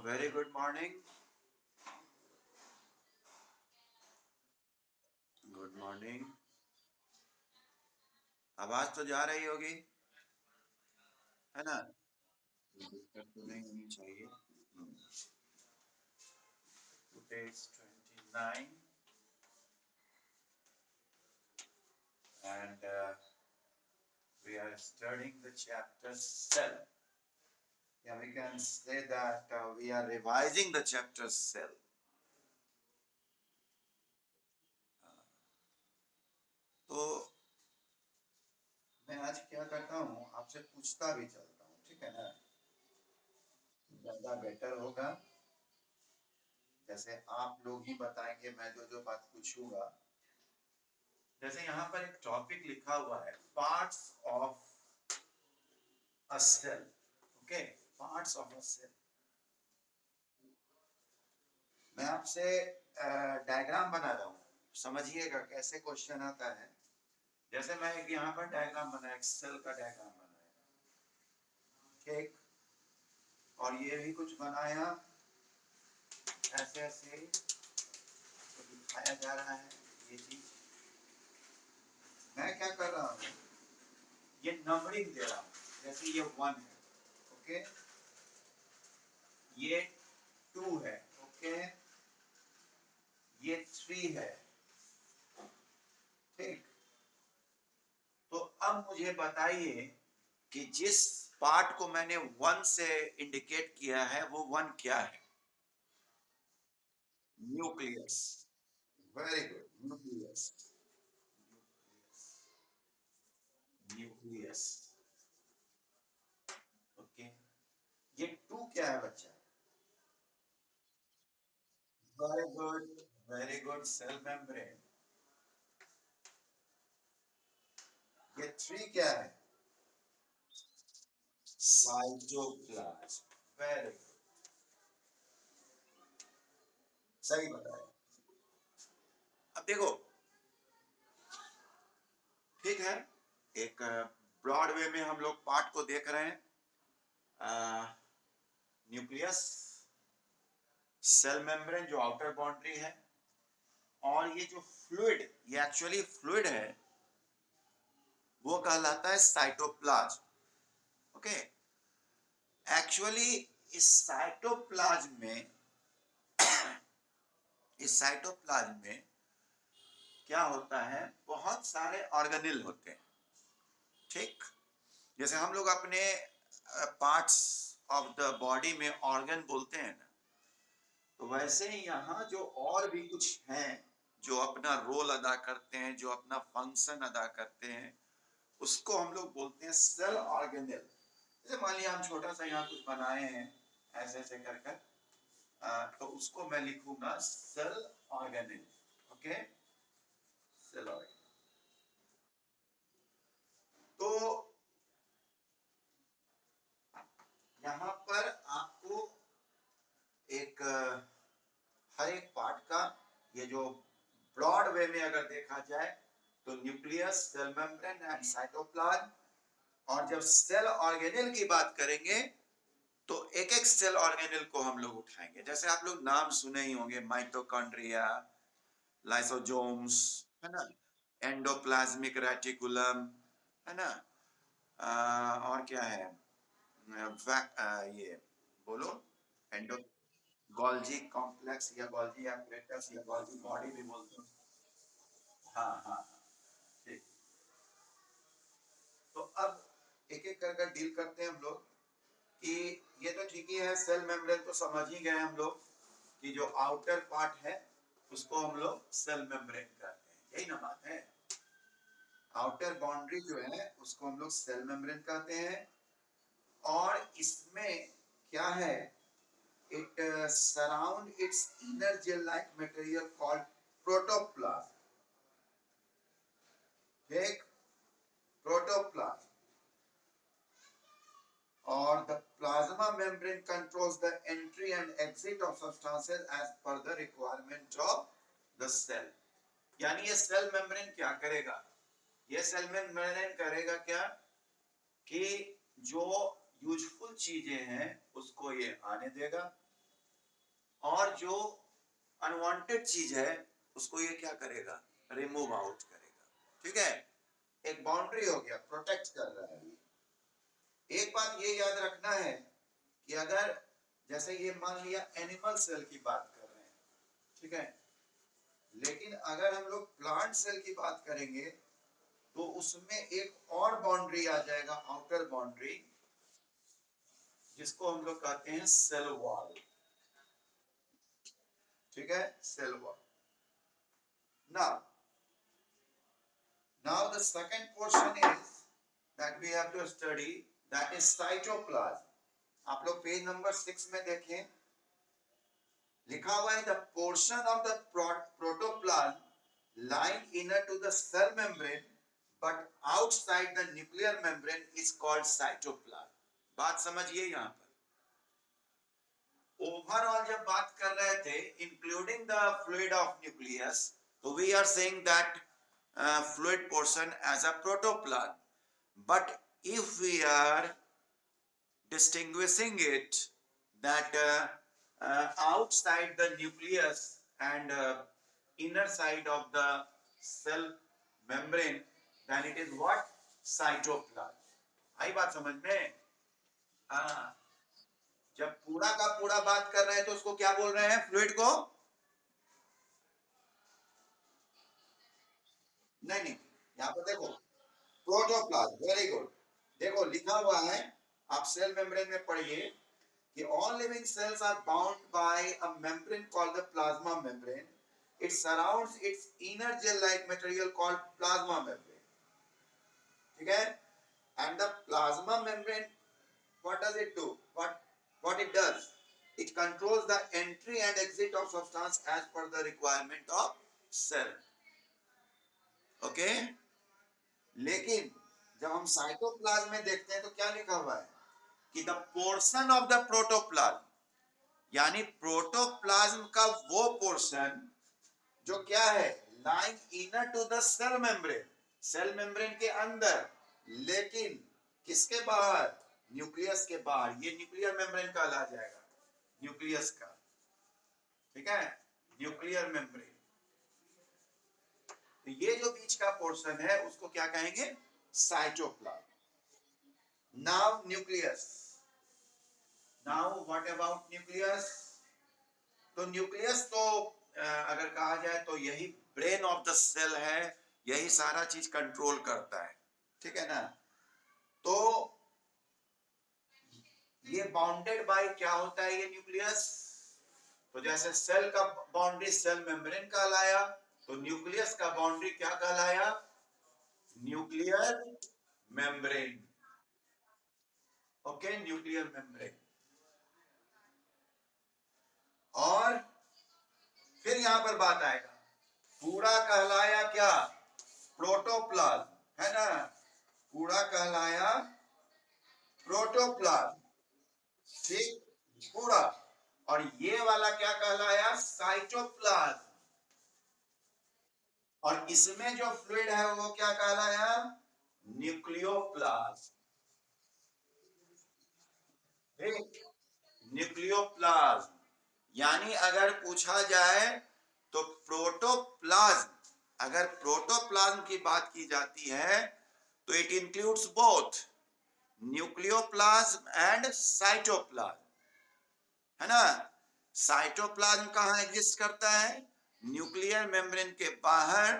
Very good morning. Good morning. आवाज तो जा रही होगी, है ना? दिक्कत तो नहीं होनी चाहिए। Today is 29 and we are studying the chapter cell. Yeah, we can say that we are revising the chapter cell. तो मैं आज क्या करता हूँ, आपसे पूछता भी चलता हूँ, ठीक है ना? ज्यादा बेटर होगा। जैसे आप लोग ही बताएंगे, मैं जो जो बात पूछूंगा। जैसे यहाँ पर एक टॉपिक लिखा हुआ है, parts of a cell. Okay, parts of a cell. मैं आपसे डायग्राम बना रहा हूँ, समझिएगा कैसे क्वेश्चन आता है। जैसे मैं एक यहाँ पर डायग्राम बनाया, एक सेल का डायग्राम बनाया, ठीक, और ये भी कुछ बनाया, ऐसे ऐसे तो दिखाया जा रहा है ये चीज। मैं क्या कर रहा हूँ, ये नंबरिंग दे रहा हूँ। जैसे ये 1 है, ओके, ये 2 है, ओके, ये 3 है, ठीक। तो अब मुझे बताइए कि जिस पार्ट को मैंने 1 से इंडिकेट किया है वो 1 क्या है? Nucleus. Very good, nucleus. Nucleus, okay. ये 2 क्या है बच्चा? Very good, very good, cell membrane. ये 3 क्या है? साइटोप्लाज्म। वेरी गुड, सही बताया। अब देखो, ठीक है, एक ब्रॉड वे में हम लोग पार्ट को देख रहे हैं। न्यूक्लियस, सेल मेम्ब्रेन जो आउटर बाउंड्री है, और ये जो फ्लूइड, ये एक्चुअली फ्लूइड है, वो कहलाता है साइटोप्लाज्म। ओके, एक्चुअली इस साइटोप्लाज्म में, इस साइटोप्लाज्म में क्या होता है, बहुत सारे ऑर्गेनेल होते हैं, ठीक। जैसे हम लोग अपने पार्ट्स ऑफ द बॉडी में ऑर्गन बोलते हैं ना, तो वैसे ही यहाँ जो और भी कुछ हैं जो अपना रोल अदा करते हैं, जो अपना फंक्शन अदा करते हैं, उसको हम लोग बोलते हैं सेल ऑर्गेनेल। जैसे मान लिया हम छोटा सा यहाँ कुछ बनाए हैं, ऐसे ऐसे कर कर, तो उसको मैं लिखूंगा cell organelle. Okay, cell organelle. तो यहाँ पर आपको एक हर एक पार्ट का, ये जो ब्रॉड वे में अगर देखा जाए तो nucleus, cell membrane and cytoplasm, और जब सेल ऑर्गेनेल की बात करेंगे तो एक एक सेल ऑर्गेनेल को हम लोग उठाएंगे। जैसे आप लोग नाम सुने ही होंगे, माइटोकॉन्ड्रिया, लाइसोसोम्स, है ना, एंडोप्लाज्मिक रेटिकुलम, है ना, और क्या है, ये बोलो, एंडो, गोल्जी कॉम्प्लेक्स या गोल्जी एपरेटस या गोल्जी बॉडी भी बोलते हैं। हाँ हाँ हाँ, ठीक। तो अब एक एक कर डील करते हैं हम लोग कि ये तो ठीक ही है, सेल मेम्ब्रेन तो समझ ही गए हम लोग कि जो आउटर पार्ट है उसको हम लोग सेल मेम्ब्रेन कहते हैं, यही ना बात है। आउटर बाउंड्री जो है उसको हम लोग सेल मेम्ब्रेन कहते हैं, और इसमें क्या है, it surround its inner gel like material called protoplasm, ठीक, protoplasm, or the plasma membrane controls the entry and exit of substances as per the requirement of the cell। यानी ये सेल मेम्ब्रेन क्या करेगा, ये सेल मेम्ब्रेन करेगा क्या कि जो यूजफुल चीजें हैं उसको ये आने देगा, और जो अनवांटेड चीज है उसको ये क्या करेगा, रिमूव आउट करेगा। ठीक है, एक बाउंड्री हो गया, प्रोटेक्ट कर रहा है। एक बात ये याद रखना है कि अगर जैसे ये मान लिया एनिमल सेल की बात कर रहे हैं, ठीक है, लेकिन अगर हम लोग प्लांट सेल की बात करेंगे तो उसमें एक और बाउंड्री आ जाएगा, आउटर बाउंड्री, जिसको हम लोग कहते हैं सेल वॉल। ठीक है, cell wall. Now the second portion is that we have to study, that is cytoplasm. आप लोग पेज नंबर 6 में देखें, लिखा हुआ है the portion of the protoplasm lying inner to the cell membrane but outside the nuclear membrane is called cytoplasm. बात समझिए यहाँ पर। ओवरऑल जब बात कर रहे थे including the fluid of nucleus, तो we are saying that fluid portion as a protoplasm, but if we are distinguishing it that outside the nucleus and inner side of the cell membrane, then it is what, cytoplasm. आई बात समझ में? हाँ, जब पूरा का पूरा बात कर रहे हैं तो उसको क्या बोल रहे हैं, फ्लूइड को? नहीं, यहाँ पर देखो प्रोटोप्लाज्म, वेरी गुड। देखो लिखा हुआ है, आप सेल मेम्ब्रेन में पढ़िए कि all living cells are bound by a membrane called the plasma membrane. It surrounds its inner gel-like material called plasma membrane. ठीक है? And the plasma membrane, what does it do? What it does? It controls the entry and exit of substance as per the requirement of cell. Okay? लेकिन जब हम cytoplasm में देखते हैं तो क्या लिखा हुआ है कि the portion of the protoplasm, यानी प्रोटोप्लाज्म का वो पोर्शन जो क्या है, lying inner to the cell membrane, cell membrane के अंदर, लेकिन किसके बाहर, न्यूक्लियस के बाहर। ये न्यूक्लियर मेम्ब्रेन कहला जाएगा, न्यूक्लियस का। ठीक है, न्यूक्लियर मेम्ब्रेन। तो ये जो बीच का पोर्शन है उसको क्या कहेंगे, cytoplasm. Now nucleus, now what about nucleus? तो न्यूक्लियस तो अगर कहा जाए तो यही ब्रेन ऑफ द सेल है, यही सारा चीज कंट्रोल करता है। ठीक है ना? तो ये बाउंडेड बाय क्या होता है ये न्यूक्लियस? तो जैसे सेल का बाउंड्री सेल मेम्ब्रेन कहलाया, तो न्यूक्लियस का बाउंड्री क्या कहलाया, nuclear membrane. Okay, nuclear membrane. और फिर यहां पर बात आएगा, पूरा कहलाया क्या, प्रोटोप्लाज्म, है ना? पूरा कहलाया प्रोटोप्लाज्म। ठीक, पूरा। और ये वाला क्या कहलाया, साइटोप्लाज्म। और इसमें जो फ्लूइड है वो क्या कहलाया, न्यूक्लियोप्लाज्म। न्यूक्लियोप्लाज्म, यानी अगर पूछा जाए तो प्रोटोप्लाज्म, अगर प्रोटोप्लाज्म की बात की जाती है तो it includes both nucleoplasm and cytoplasm, है ना? साइटोप्लाज्म कहाँ एग्जिस्ट करता है, न्यूक्लियर मेम्ब्रेन के बाहर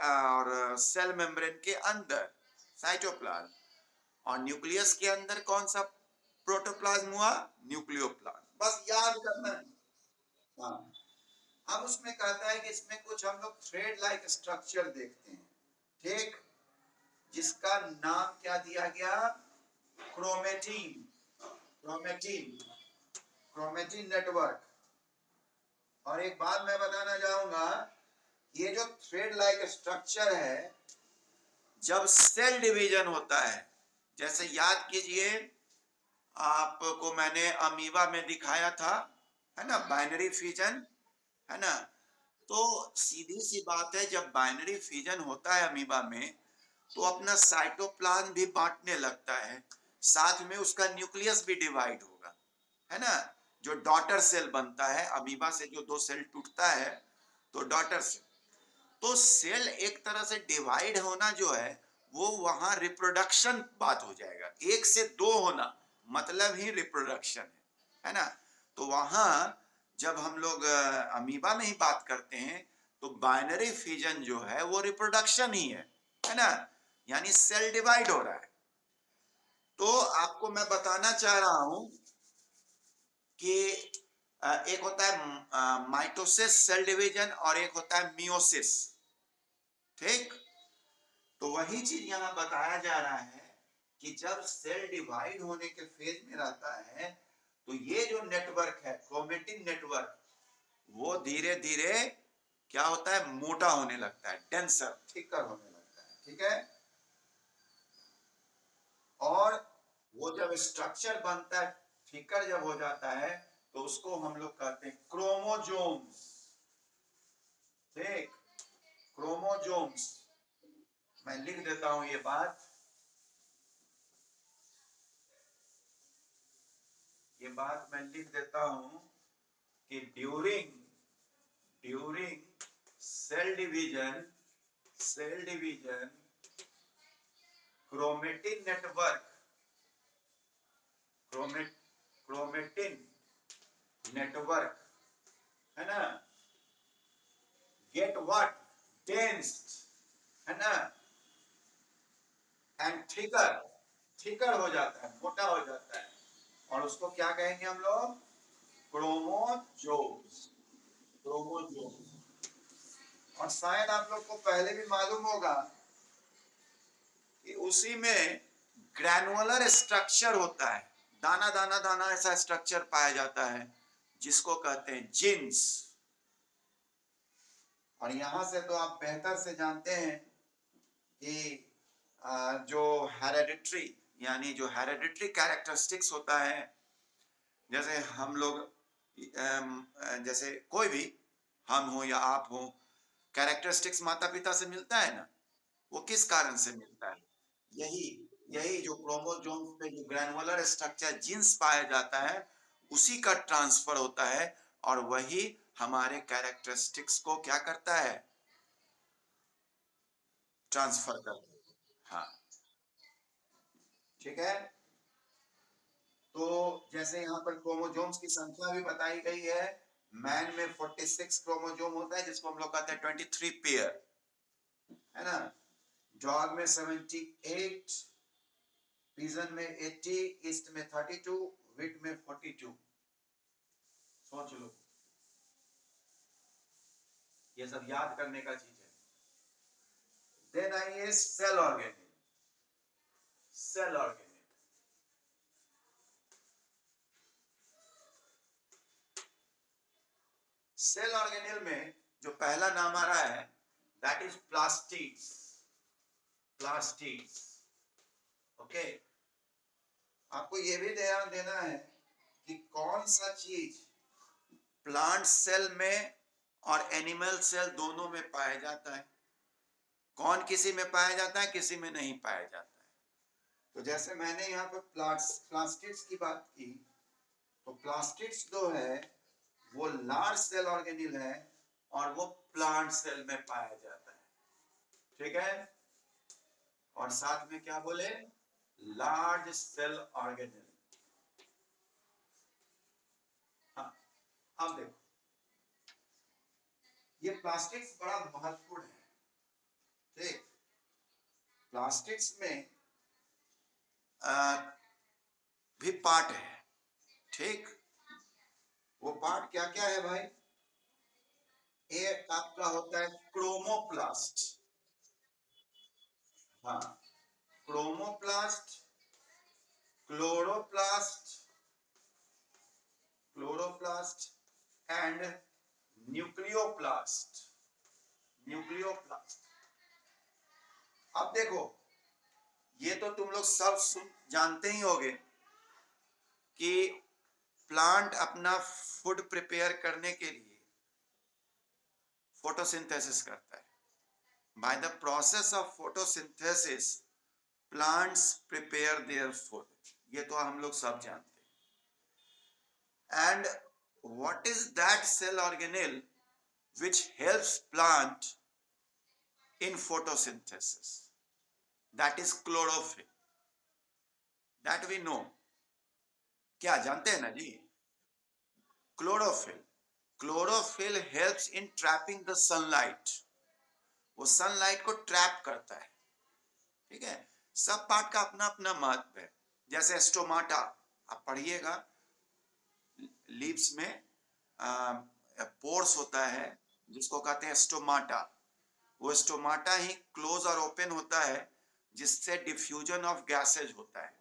और सेल मेम्ब्रेन के अंदर, साइटोप्लाज्म। और न्यूक्लियस के अंदर कौन सा प्रोटोप्लाज्म हुआ, न्यूक्लियोप्लाज्म। बस याद करना है। हाँ, अब उसमें कहता है कि इसमें कुछ हम लोग थ्रेड लाइक स्ट्रक्चर देखते हैं, ठीक, जिसका नाम क्या दिया गया, क्रोमेटिन। Chromatin, chromatin network. और एक बात मैं बताना चाहूंगा, ये जो थ्रेड लाइक स्ट्रक्चर है, जब सेल डिवीजन होता है, जैसे याद कीजिए आपको मैंने अमीबा में दिखाया था, है ना, बाइनरी फिजन, है ना? तो सीधी सी बात है, जब बाइनरी फिजन होता है अमीबा में तो अपना साइटोप्लाज्म भी बांटने लगता है, साथ में उसका न्यूक्लियस भी डिवाइड होगा, है ना? जो डॉटर सेल बनता है, अमीबा से जो 2 सेल टूटता है तो डॉटर सेल, तो सेल एक तरह से डिवाइड होना जो है वो वहां रिप्रोडक्शन बात हो जाएगा। 1 से 2 होना मतलब ही रिप्रोडक्शन है ना। तो वहां जब हम लोग अमीबा में ही बात करते हैं तो बाइनरी फिजन जो है वो रिप्रोडक्शन ही है ना, यानी सेल डिवाइड हो रहा है। तो आपको मैं बताना चाह रहा हूं कि एक होता है माइटोसिस सेल डिवीजन और एक होता है मियोसिस, ठीक। तो वही चीज यहां बताया जा रहा है कि जब सेल डिवाइड होने के फेज में रहता है तो ये जो नेटवर्क है क्रोमेटिन नेटवर्क वो धीरे धीरे क्या होता है, मोटा होने लगता है, डेंसर, थिकर होने लगता है, ठीक है। और वो जब स्ट्रक्चर बनता है, थिकर जब हो जाता है तो उसको हम लोग कहते हैं क्रोमोजोम्स, ठीक, क्रोमोजोम्स। मैं लिख देता हूं ये बात, मैं लिख देता हूं कि during cell division chromatin network, chromatin network है ना, गेट व्हाट, डेंस्ड है ना, एंड थिकर हो जाता है, मोटा हो जाता है, और उसको क्या कहेंगे हम लोग, क्रोमोजोम्स, क्रोमोजोम्स। और शायद आप लोग को पहले भी मालूम होगा कि उसी में ग्रैनुलर स्ट्रक्चर होता है, दाना दाना दाना ऐसा स्ट्रक्चर पाया जाता है जिसको कहते हैं जीन्स। और यहां से तो आप बेहतर से जानते हैं कि जो हेरेडिटरी यानी जो हेरेडिटरी कैरेक्टरिस्टिक्स होता है, जैसे हम लोग जैसे कोई भी, हम हो या आप हो, कैरेक्टरिस्टिक्स माता पिता से मिलता है ना, वो किस कारण से मिलता है, यही यही जो क्रोमोसोम्स पे जो ग्रैनुलर स्ट्रक्चर जीन्स पाया जाता है उसी का ट्रांसफर होता है और वही हमारे कैरेक्टरिस्टिक्स को क्या करता है, ट्रांसफर करता है। हाँ, ठीक है। तो जैसे यहाँ पर क्रोमोसोम्स की संख्या भी बताई गई है, मैन में 46 क्रोमोसोम होता है जिसको हम लोग कहते हैं 23 पेयर, है ना। डॉग में 78, पिजन में 80, ईस्ट में 32, विट में 42। सोच लो, ये सब याद करने का चीज है। देन आइए cell organelle, cell organelle. Cell organelle में जो पहला नाम आ रहा है that is plastids, plastids, okay. आपको ये भी ध्यान देना है कि कौन सा चीज प्लांट सेल में और एनिमल सेल दोनों में पाया जाता है, कौन किसी में पाया जाता है किसी में नहीं पाया जाता है। तो जैसे मैंने यहाँ पर प्लास्टिड्स की बात की, तो प्लास्टिड्स जो है वो लार्ज सेल ऑर्गेनिल है और वो प्लांट सेल में पाया जाता है, ठीक है। और साथ में क्या बोले, लार्ज सेल ऑर्गेनिल। हाँ, अब देखो ये प्लास्टिक्स बड़ा महत्वपूर्ण है, ठीक। प्लास्टिक्स में भी पार्ट है, ठीक। वो पार्ट क्या क्या है भाई, एक आपका होता है क्रोमोप्लास्ट, हाँ, क्रोमोप्लास्ट, क्लोरोप्लास्ट, क्लोरोप्लास्ट एंड न्यूक्लियोप्लास्ट, न्यूक्लियोप्लास्ट। अब देखो ये तो तुम लोग सब जानते ही होगे कि प्लांट अपना फूड प्रिपेयर करने के लिए फोटोसिंथेसिस करता है। By the process of photosynthesis plants prepare their food, ये तो हम लोग सब जानते हैं। And what is that cell organelle which helps plant in photosynthesis? That is chlorophyll. That we know. क्या जानते हैं ना जी? Chlorophyll. Chlorophyll helps in trapping the sunlight. वो सनलाइट को ट्रैप करता है. ठीक है. सब पार्ट का अपना अपना महत्व है. जैसे स्टोमाटा आप पढ़िएगा, लीव्स में पोर्स होता है जिसको कहते हैं स्टोमाटा. वो स्टोमाटा ही क्लोज और ओपन होता है जिससे डिफ्यूजन ऑफ गैसेज होता है.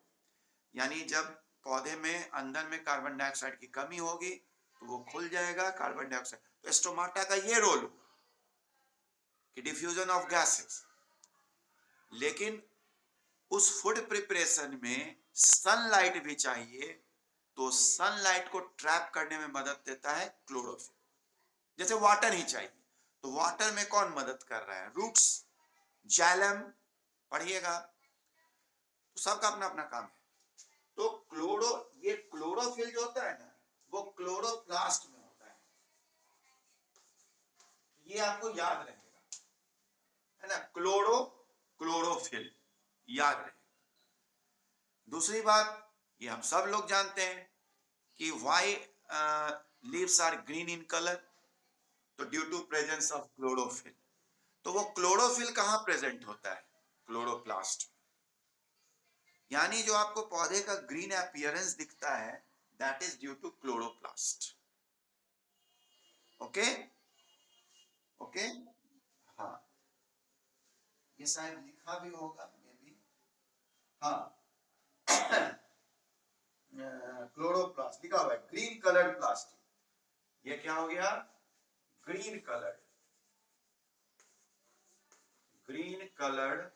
यानी जब पौधे में अंदर में कार्बन डाइऑक्साइड की कमी होगी तो वो खुल जाएगा कार्बन डाइऑक्साइड. तो स्टोमाटा का ये रोल कि डिफ्यूजन ऑफ गैसेस. लेकिन उस फूड प्रिपरेशन में सनलाइट भी चाहिए, तो सनलाइट को ट्रैप करने में मदद देता है क्लोरोफिल. जैसे वाटर ही चाहिए, तो वाटर में कौन मदद कर रहा है? रूट्स, जाइलम पढ़िएगा. तो सबका अपना अपना काम है. तो ये क्लोरोफिल जो होता है ना, वो क्लोरोप्लास्ट में होता है. ये आपको याद रहेगा, है ना? क्लोरोफिल याद रहेगा. दूसरी बात, ये हम सब लोग जानते हैं कि why leaves are green in colour, तो due to presence of chlorophyll. तो वो क्लोरोफिल कहां प्रेजेंट होता है? क्लोरोप्लास्ट. यानी जो आपको पौधे का ग्रीन अपीयरेंस दिखता है, that is due to chloroplast. Okay okay. हाँ, ये शायद लिखा भी होगा मे बी. हाँ, क्लोरोप्लास्ट लिखा हुआ है, ग्रीन कलर्ड प्लास्टिक. ये क्या हो गया? Green coloured